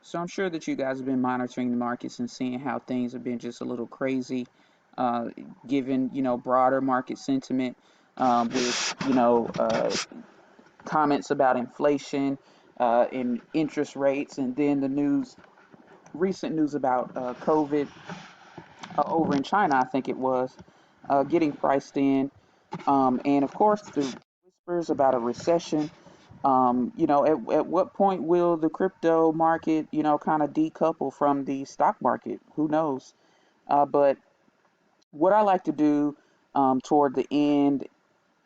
So I'm sure that you guys have been monitoring the markets and seeing how things have been just a little crazy, uh, given broader market sentiment, with comments about inflation, and interest rates, and then the recent news about COVID over in China, I think it was, getting priced in, and of course the whispers about a recession. At what point will the crypto market, kind of decouple from the stock market? Who knows? But what I like to do toward the end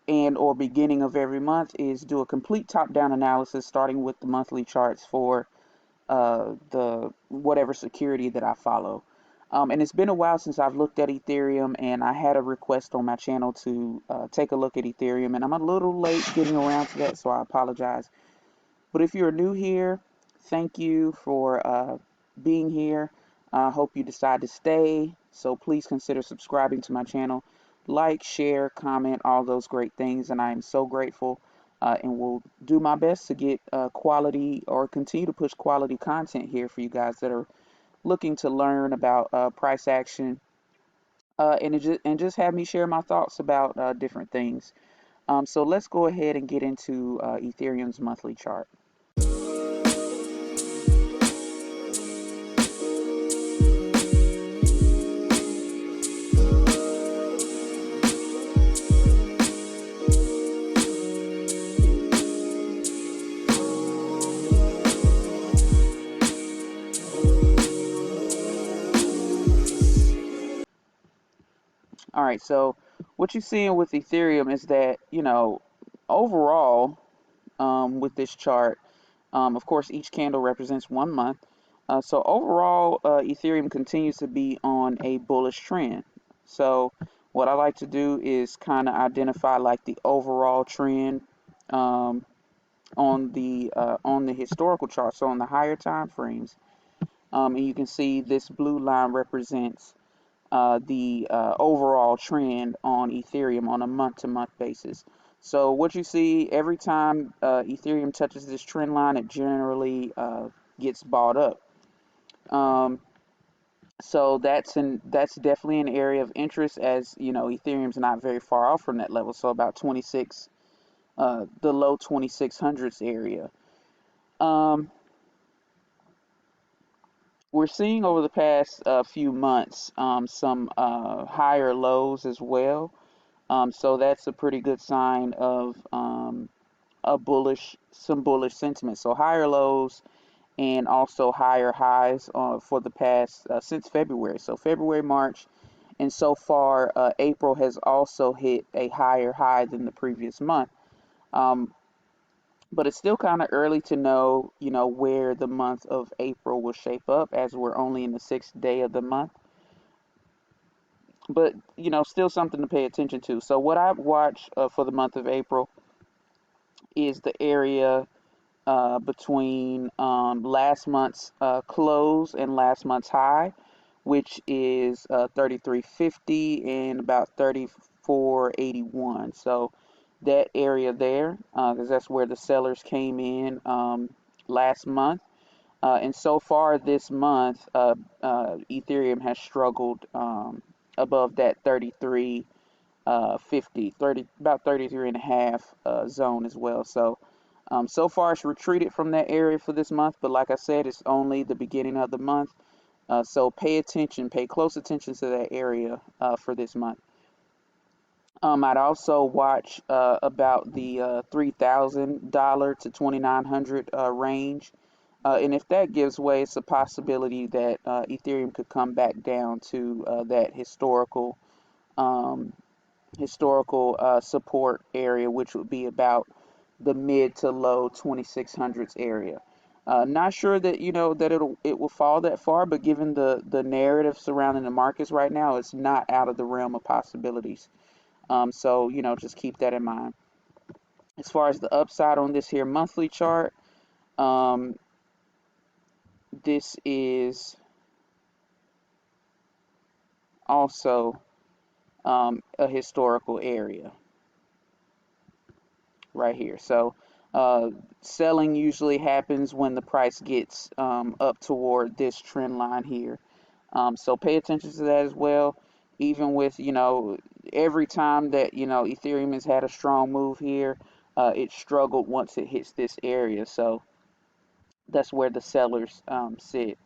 and or beginning of every month is do a complete top-down analysis, starting with the monthly charts for the whatever security that I follow. And it's been a while since I've looked at Ethereum, and I had a request on my channel to take a look at Ethereum, and I'm a little late getting around to that, so I apologize. But if you're new here, thank you for being here. I hope you decide to stay. So please consider subscribing to my channel. Like, share, comment, all those great things. And I am so grateful, and will do my best to get quality or continue to push quality content here for you guys that are looking to learn about price action, and just have me share my thoughts about different things. So let's go ahead and get into Ethereum's monthly chart. All right, so what you're seeing with Ethereum is that, overall, with this chart, of course, each candle represents 1 month. So overall, Ethereum continues to be on a bullish trend. So what I like to do is kind of identify like the overall trend, um, on the historical chart, so on the higher time frames. And you can see this blue line represents the overall trend on Ethereum on a month-to-month basis. So what you see every time Ethereum touches this trend line, it generally gets bought up. Um, so that's definitely an area of interest, as Ethereum's not very far off from that level. So about 26, the low 2600s area. Um, we're seeing over the past few months some higher lows as well. So that's a pretty good sign of some bullish sentiment. So higher lows and also higher highs for the past since February. So February, March, and so far April has also hit a higher high than the previous month. Um, but it's still kind of early to know, where the month of April will shape up, as we're only in the sixth day of the month. But still something to pay attention to. So what I've watched for the month of April is the area between last month's close and last month's high, which is 33.50 and about 34.81. So that area there, because that's where the sellers came in last month. And so far this month, Ethereum has struggled above that 33 50, 30, about 33 and a half zone as well. So far it's retreated from that area for this month, but like I said, it's only the beginning of the month. So pay close attention to that area for this month. I'd also watch about the $3,000 to 2,900 range. And if that gives way, it's a possibility that Ethereum could come back down to that um, historical support area, which would be about the mid to low 2600s area. Not sure that that it will fall that far, but given the narrative surrounding the markets right now, it's not out of the realm of possibilities. So just keep that in mind. As far as the upside on this here monthly chart, um, this is also a historical area right here. So Uh, Selling usually happens when the price gets up toward this trend line here. So pay attention to that as well. Even with, every time that, Ethereum has had a strong move here, it struggled once it hits this area. So that's where the sellers sit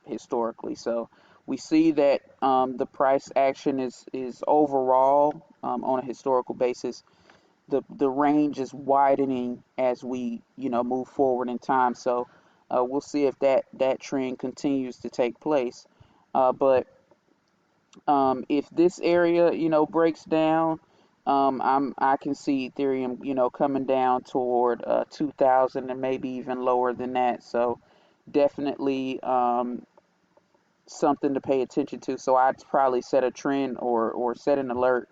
historically. So we see that the price action is overall on a historical basis. The range is widening as we move forward in time. So we'll see if that trend continues to take place. But if this area breaks down, I can see Ethereum coming down toward 2,000 and maybe even lower than that. So definitely something to pay attention to. So I'd probably set a trend or set an alert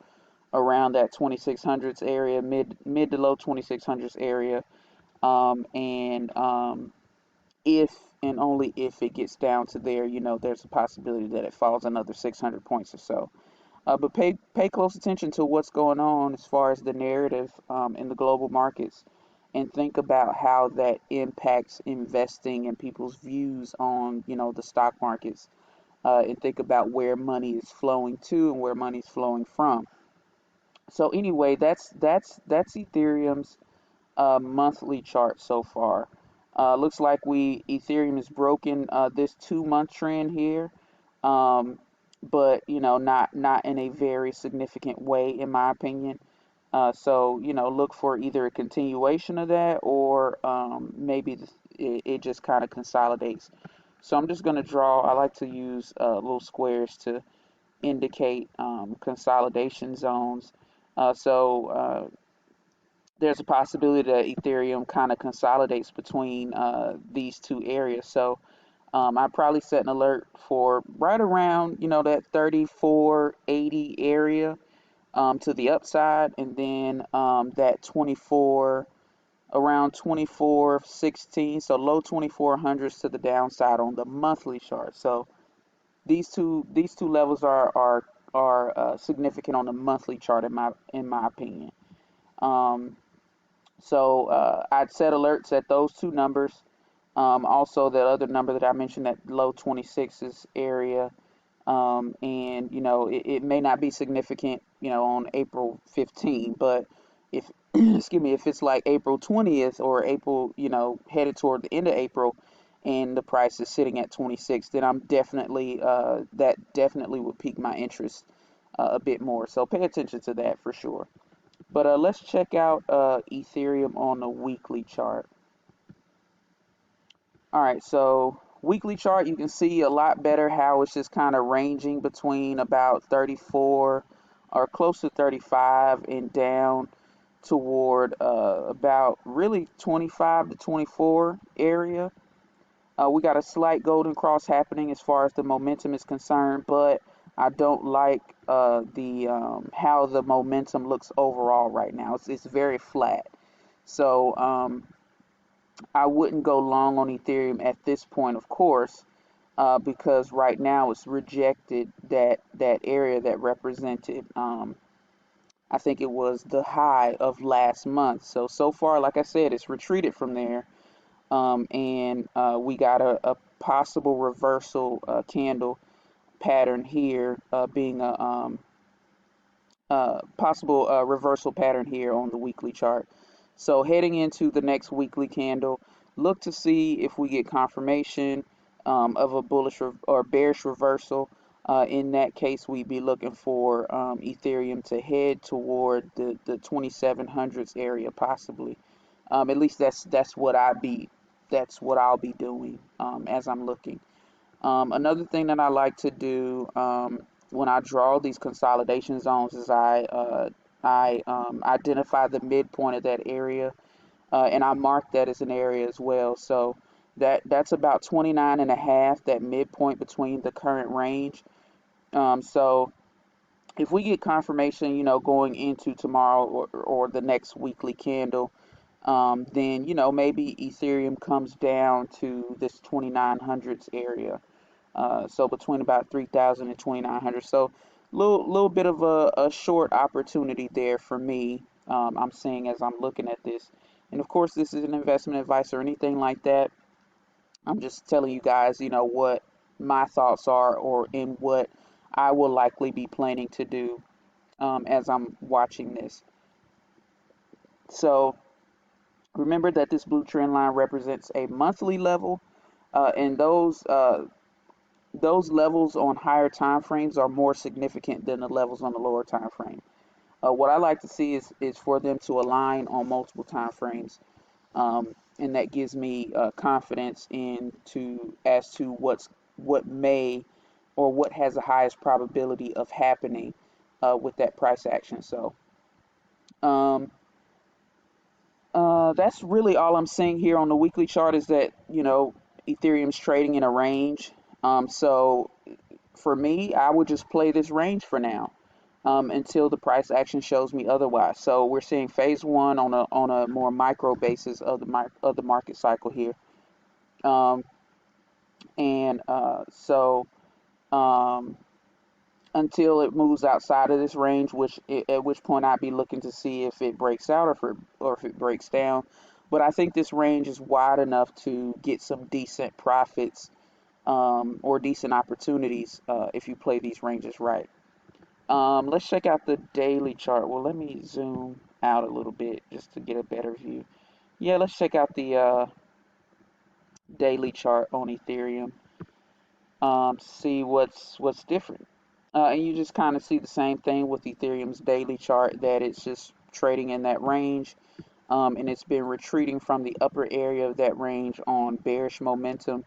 around that 2600s area, mid to low 2600s area, and if and only if it gets down to there, there's a possibility that it falls another 600 points or so. But pay close attention to what's going on as far as the narrative in the global markets, and think about how that impacts investing and people's views on the stock markets, and think about where money is flowing to and where money is flowing from. So anyway, that's Ethereum's monthly chart so far. Looks like we Ethereum has broken this 2 month trend here, um, but not in a very significant way in my opinion. So look for either a continuation of that or maybe it just kind of consolidates. So I'm just going to draw. I like to use little squares to indicate consolidation zones. So there's a possibility that Ethereum kind of consolidates between these two areas. So I probably set an alert for right around that 3480 area to the upside, and then that 24 around 2416, so low 2400s to the downside on the monthly chart. So these two levels are significant on the monthly chart in my opinion. Um, so I'd set alerts at those two numbers. Also, the other number that I mentioned, that low 26s area, and it may not be significant, on April 15th, but if excuse me, if it's like April 20th or April, headed toward the end of April, and the price is sitting at 26, then I'm definitely that definitely would pique my interest a bit more. So pay attention to that for sure. But let's check out Ethereum on the weekly chart. All right, so weekly chart, you can see a lot better how it's just kind of ranging between about 34 or close to 35 and down toward about really 25 to 24 area. We got a slight golden cross happening as far as the momentum is concerned, but I don't like the how the momentum looks overall right now. It's very flat. So I wouldn't go long on Ethereum at this point, of course, because right now it's rejected that area that represented. I think it was the high of last month. So far, like I said, it's retreated from there, and we got a possible reversal candle pattern here, being a possible reversal pattern here on the weekly chart. So heading into the next weekly candle, look to see if we get confirmation of a bullish or bearish reversal. In that case, we'd be looking for Ethereum to head toward the 2700s area, possibly. At least that's what I'll be doing as I'm looking. Another thing that I like to do when I draw these consolidation zones is I identify the midpoint of that area, and I mark that as an area as well. So that's about 29 and a half, that midpoint between the current range. So if we get confirmation, going into tomorrow or the next weekly candle, then maybe Ethereum comes down to this 2900s area, so between about 3,000 and 2,900. So little bit of a short opportunity there for me. I'm seeing as I'm looking at this. And of course, this is an investment advice or anything like that. I'm just telling you guys, what my thoughts are or in what I will likely be planning to do as I'm watching this. So remember that this blue trend line represents a monthly level, and those levels on higher time frames are more significant than the levels on the lower time frame. What I like to see is for them to align on multiple time frames, and that gives me confidence as to what may or what has the highest probability of happening with that price action. So um, that's really all I'm seeing here on the weekly chart is that Ethereum's trading in a range. So for me, I would just play this range for now until the price action shows me otherwise. So we're seeing phase one on a more micro basis of the market cycle here, um, and um, until it moves outside of this range, at which point I'd be looking to see if it breaks out or if it breaks down. But I think this range is wide enough to get some decent profits or decent opportunities if you play these ranges right. Let's check out the daily chart. Well, let me zoom out a little bit just to get a better view. Yeah, let's check out the daily chart on Ethereum. See what's different. And you just kind of see the same thing with Ethereum's daily chart, that it's just trading in that range, and it's been retreating from the upper area of that range on bearish momentum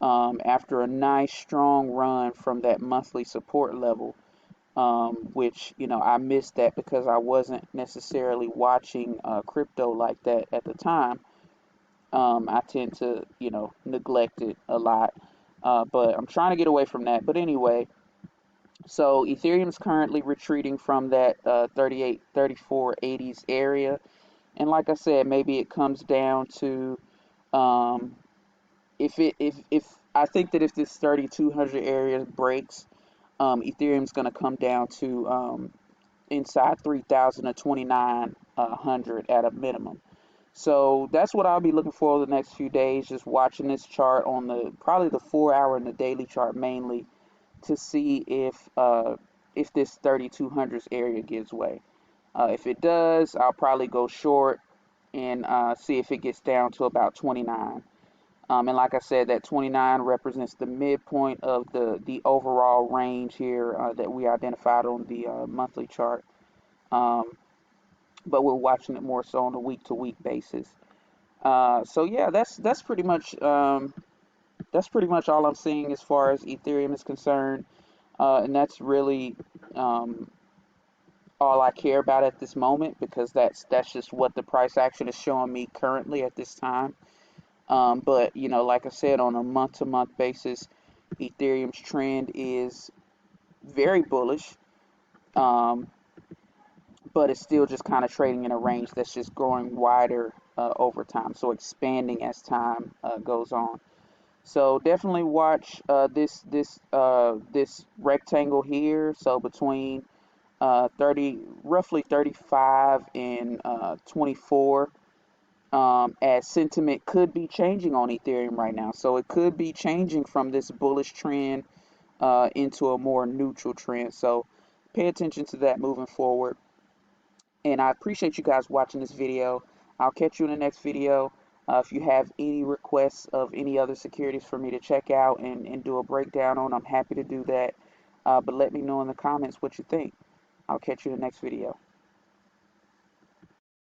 after a nice strong run from that monthly support level, which I missed that because I wasn't necessarily watching crypto like that at the time. I tend to neglect it a lot, but I'm trying to get away from that. But anyway, so Ethereum's currently retreating from that 38, 3480s area, and like I said, maybe it comes down to um, if I think that if this 3200 area breaks, Ethereum's going to come down to inside 3000 to 2900 at a minimum. So that's what I'll be looking for over the next few days. Just watching this chart on probably the 4 hour and the daily chart mainly, to see if this 3200s area gives way. If it does, I'll probably go short and see if it gets down to about 29. And like I said, that 29 represents the midpoint of the overall range here that we identified on the monthly chart. Um, but we're watching it more so on a week to week basis. So yeah, that's pretty much all I'm seeing as far as Ethereum is concerned. And that's really um, all I care about at this moment, because that's just what the price action is showing me currently at this time. But like I said, on a month-to-month basis, Ethereum's trend is very bullish, um, but it's still just kind of trading in a range that's just growing wider over time, so expanding as time goes on. So definitely watch this rectangle here. So between 35 and 24, as sentiment could be changing on Ethereum right now. So it could be changing from this bullish trend into a more neutral trend. So pay attention to that moving forward. And I appreciate you guys watching this video. I'll catch you in the next video. If you have any requests of any other securities for me to check out and do a breakdown on, I'm happy to do that. But let me know in the comments what you think. I'll catch you in the next video.